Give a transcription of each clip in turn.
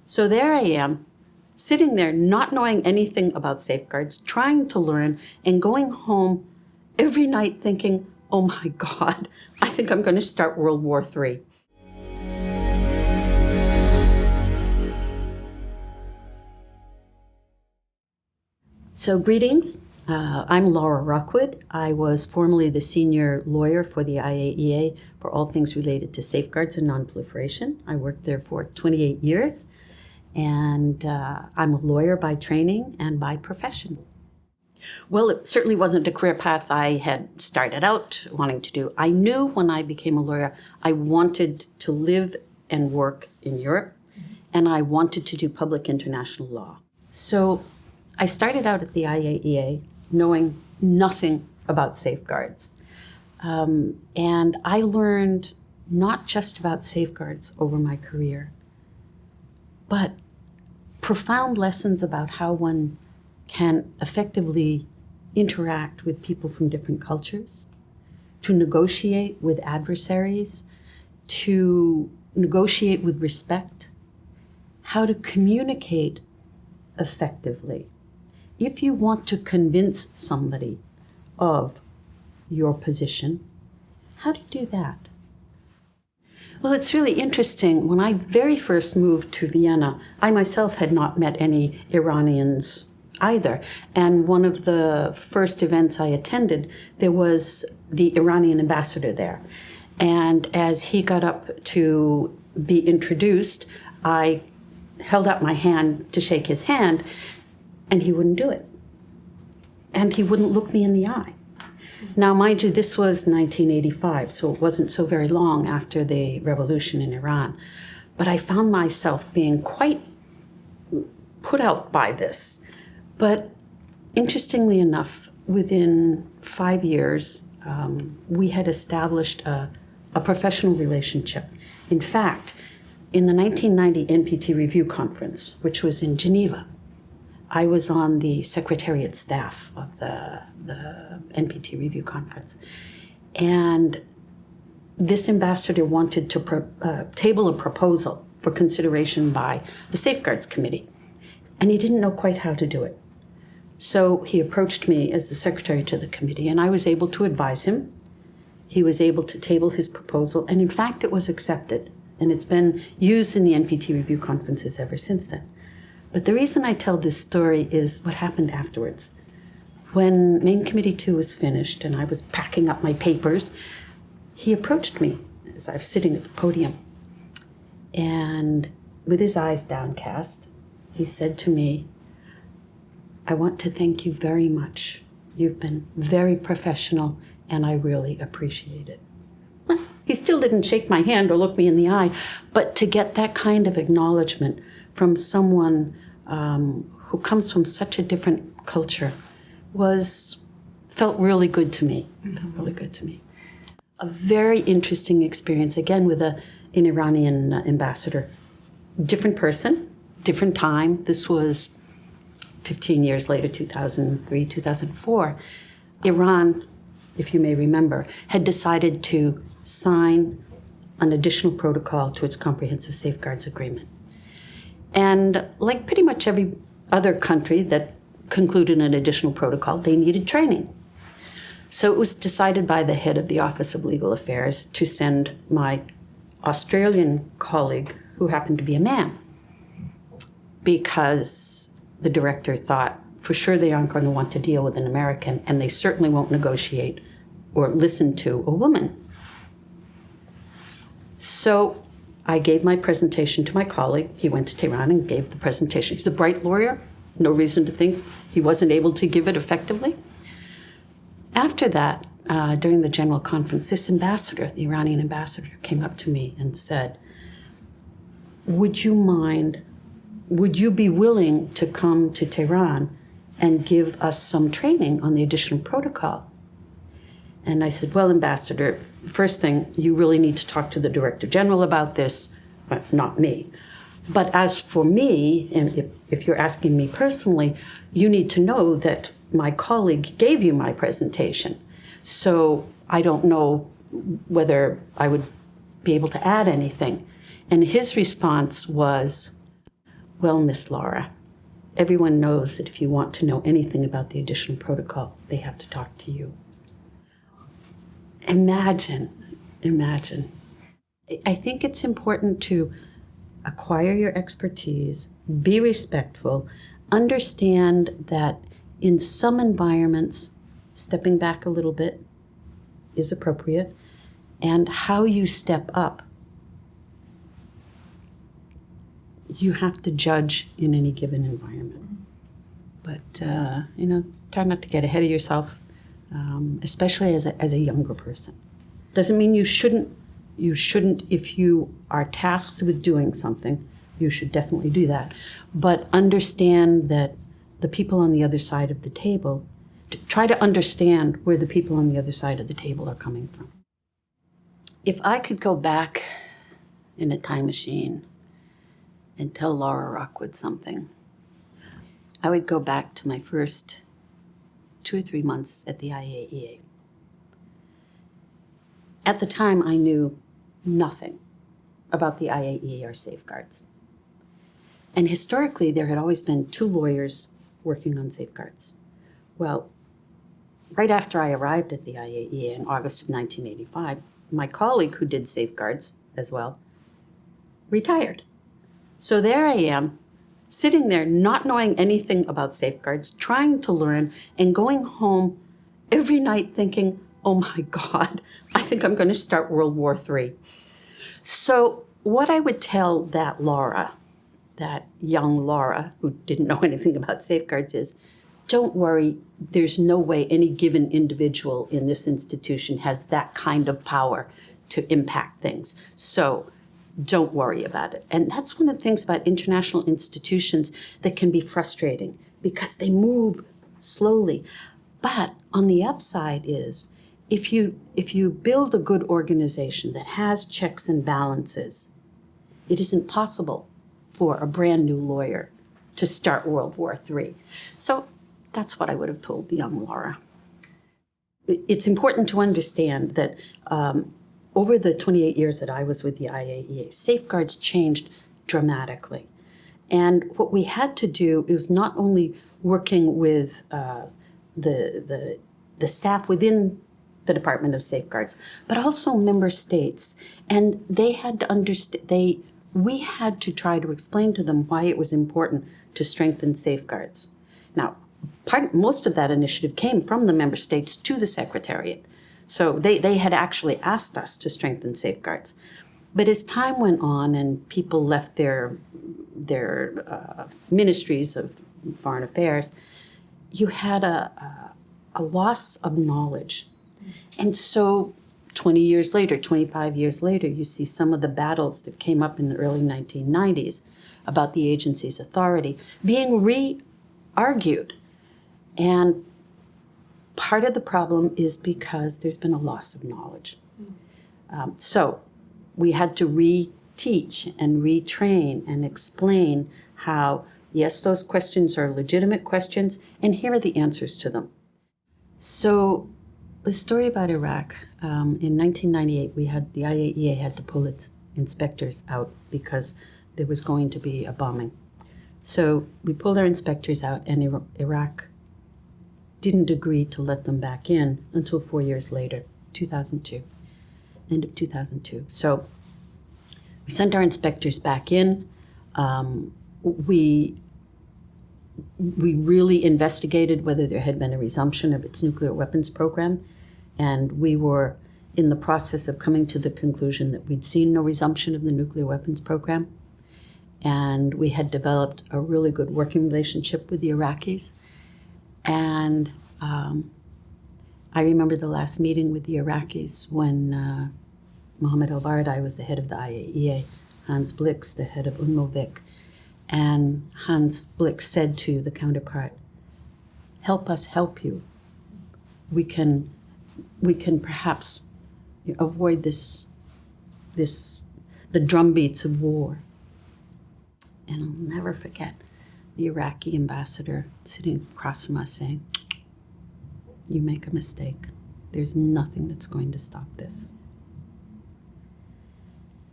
So there I am, sitting there not knowing anything about safeguards, trying to learn, and going home every night thinking, oh my God, I think I'm going to start World War III. So greetings, I'm Laura Rockwood. I was formerly the senior lawyer for the IAEA for all things related to safeguards and nonproliferation. I worked there for 28 years, and I'm a lawyer by training and by profession. Well, it certainly wasn't a career path I had started out wanting to do. I knew when I became a lawyer, I wanted to live and work in Europe, and I wanted to do public international law. So I started out at the IAEA knowing nothing about safeguards. And I learned not just about safeguards over my career, but profound lessons about how one can effectively interact with people from different cultures, to negotiate with adversaries, to negotiate with respect, how to communicate effectively. If you want to convince somebody of your position, how do you do that? Well, it's really interesting. When I very first moved to Vienna, I myself had not met any Iranians either. And one of the first events I attended, there was the Iranian ambassador there. And as he got up to be introduced, I held out my hand to shake his hand, and he wouldn't do it. And he wouldn't look me in the eye. Now, mind you, this was 1985, so it wasn't so very long after the revolution in Iran. But I found myself being quite put out by this. But interestingly enough, within 5 years, we had established a professional relationship. In fact, in the 1990 NPT Review Conference, which was in Geneva, I was on the secretariat staff of the NPT Review Conference. And this ambassador wanted to table a proposal for consideration by the Safeguards Committee. And he didn't know quite how to do it. So he approached me as the secretary to the committee, and I was able to advise him. He was able to table his proposal, and in fact, it was accepted. And it's been used in the NPT Review Conferences ever since then. But the reason I tell this story is what happened afterwards. When Main Committee 2 was finished and I was packing up my papers, he approached me as I was sitting at the podium. And with his eyes downcast, he said to me, "I want to thank you very much. You've been very professional, and I really appreciate it." Well, he still didn't shake my hand or look me in the eye, but to get that kind of acknowledgement from someone who comes from such a different culture felt really good to me. Felt really good to me. A very interesting experience, again, with an Iranian ambassador. Different person, different time. This was 15 years later, 2003, 2004. Iran, if you may remember, had decided to sign an additional protocol to its Comprehensive Safeguards Agreement. And like pretty much every other country that concluded an additional protocol, they needed training. So it was decided by the head of the Office of Legal Affairs to send my Australian colleague, who happened to be a man, because the director thought, for sure they aren't going to want to deal with an American, and they certainly won't negotiate or listen to a woman. So I gave my presentation to my colleague. He went to Tehran and gave the presentation. He's a bright lawyer. No reason to think he wasn't able to give it effectively. After that, during the general conference, this ambassador, the Iranian ambassador, came up to me and said, would you be willing to come to Tehran and give us some training on the additional protocol? And I said, well, Ambassador, first thing, you really need to talk to the Director General about this, but not me. But as for me, and if you're asking me personally, you need to know that my colleague gave you my presentation. So I don't know whether I would be able to add anything. And his response was, Well, Miss Laura, everyone knows that if you want to know anything about the additional protocol, they have to talk to you. Imagine. I think it's important to acquire your expertise, be respectful, understand that in some environments, stepping back a little bit is appropriate, and how you step up, you have to judge in any given environment. But, try not to get ahead of yourself, especially as a younger person. Doesn't mean you shouldn't, if you are tasked with doing something, you should definitely do that. But understand that the people on the other side of the table, try to understand where the people on the other side of the table are coming from. If I could go back in a time machine and tell Laura Rockwood something, I would go back to my first 2 or 3 months at the IAEA. At the time, I knew nothing about the IAEA or safeguards. And historically, there had always been 2 lawyers working on safeguards. Well, right after I arrived at the IAEA in August of 1985, my colleague who did safeguards as well retired. So there I am, sitting there not knowing anything about safeguards, trying to learn, and going home every night thinking, oh my God, I think I'm going to start World War III. So what I would tell that Laura, that young Laura who didn't know anything about safeguards is, don't worry, there's no way any given individual in this institution has that kind of power to impact things. So don't worry about it. And that's one of the things about international institutions that can be frustrating because they move slowly. But on the upside is, if you build a good organization that has checks and balances, it isn't possible for a brand new lawyer to start World War III. So that's what I would have told the young Laura. It's important to understand that over the 28 years that I was with the IAEA, safeguards changed dramatically. And what we had to do is not only working with the staff within the Department of Safeguards, but also member states. And they had to understand, we had to try to explain to them why it was important to strengthen safeguards. Now, most of that initiative came from the member states to the Secretariat. So they had actually asked us to strengthen safeguards. But as time went on and people left their ministries of foreign affairs, you had a loss of knowledge. And so 20 years later, 25 years later, you see some of the battles that came up in the early 1990s about the agency's authority being re-argued. And part of the problem is because there's been a loss of knowledge. So we had to reteach and retrain and explain how, yes, those questions are legitimate questions, and here are the answers to them. So the story about Iraq, in 1998, the IAEA had to pull its inspectors out because there was going to be a bombing. So we pulled our inspectors out, and Iraq didn't agree to let them back in until 4 years later, 2002, end of 2002. So we sent our inspectors back in. We really investigated whether there had been a resumption of its nuclear weapons program, and we were in the process of coming to the conclusion that we'd seen no resumption of the nuclear weapons program, and we had developed a really good working relationship with the Iraqis. And I remember the last meeting with the Iraqis when Mohammed al-Baradei was the head of the IAEA, Hans Blix, the head of UNMOVIC, and Hans Blix said to the counterpart, help us help you. We can perhaps avoid the drumbeats of war. And I'll never forget the Iraqi ambassador sitting across from us saying, you make a mistake. There's nothing that's going to stop this.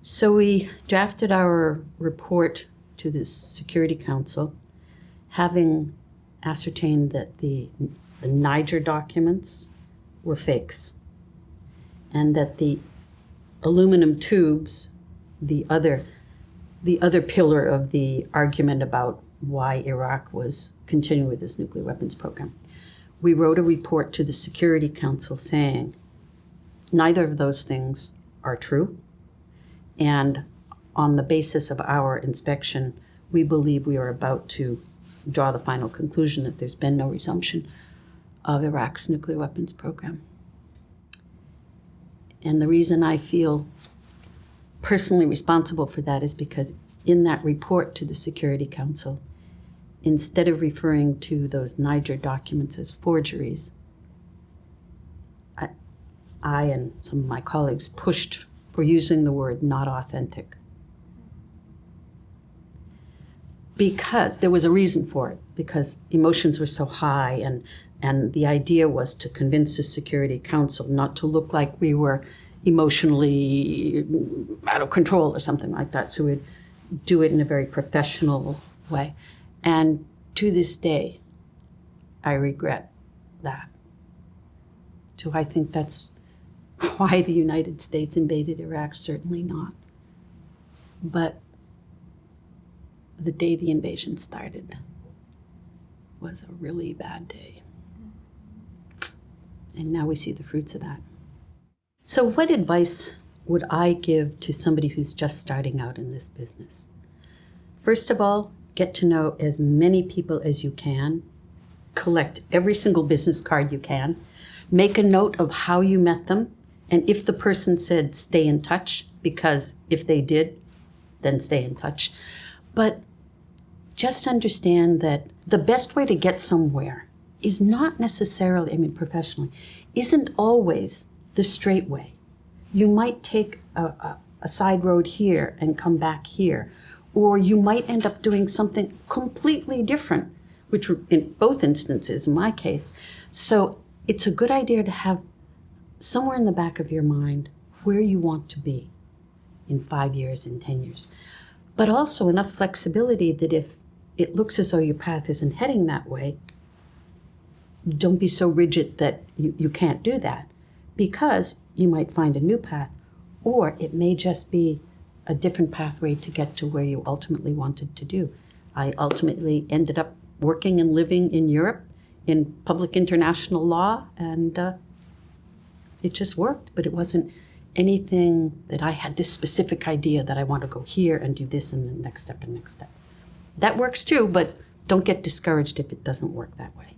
So we drafted our report to the Security Council, having ascertained that the Niger documents were fakes, and that the aluminum tubes, the other pillar of the argument about why Iraq was continuing with this nuclear weapons program. We wrote a report to the Security Council saying neither of those things are true, and on the basis of our inspection, we believe we are about to draw the final conclusion that there's been no resumption of Iraq's nuclear weapons program. And the reason I feel personally responsible for that is because in that report to the Security Council, instead of referring to those Niger documents as forgeries, I and some of my colleagues pushed for using the word not authentic. Because there was a reason for it, because emotions were so high, and the idea was to convince the Security Council not to look like we were emotionally out of control or something like that. So we'd do it in a very professional way. And to this day, I regret that. Do I think that's why the United States invaded Iraq? Certainly not. But the day the invasion started was a really bad day. And now we see the fruits of that. So what advice would I give to somebody who's just starting out in this business? First of all, get to know as many people as you can. Collect every single business card you can. Make a note of how you met them. And if the person said stay in touch, because if they did, then stay in touch. But just understand that the best way to get somewhere is not necessarily, professionally, isn't always the straight way. You might take a side road here and come back here, or you might end up doing something completely different, which in both instances, in my case. So it's a good idea to have somewhere in the back of your mind where you want to be in 5 years, in 10 years, but also enough flexibility that if it looks as though your path isn't heading that way, don't be so rigid that you can't do that, because you might find a new path, or it may just be a different pathway to get to where you ultimately wanted to do. I ultimately ended up working and living in Europe in public international law, and it just worked, but it wasn't anything that I had this specific idea that I want to go here and do this and the next step and next step. That works too, but don't get discouraged if it doesn't work that way.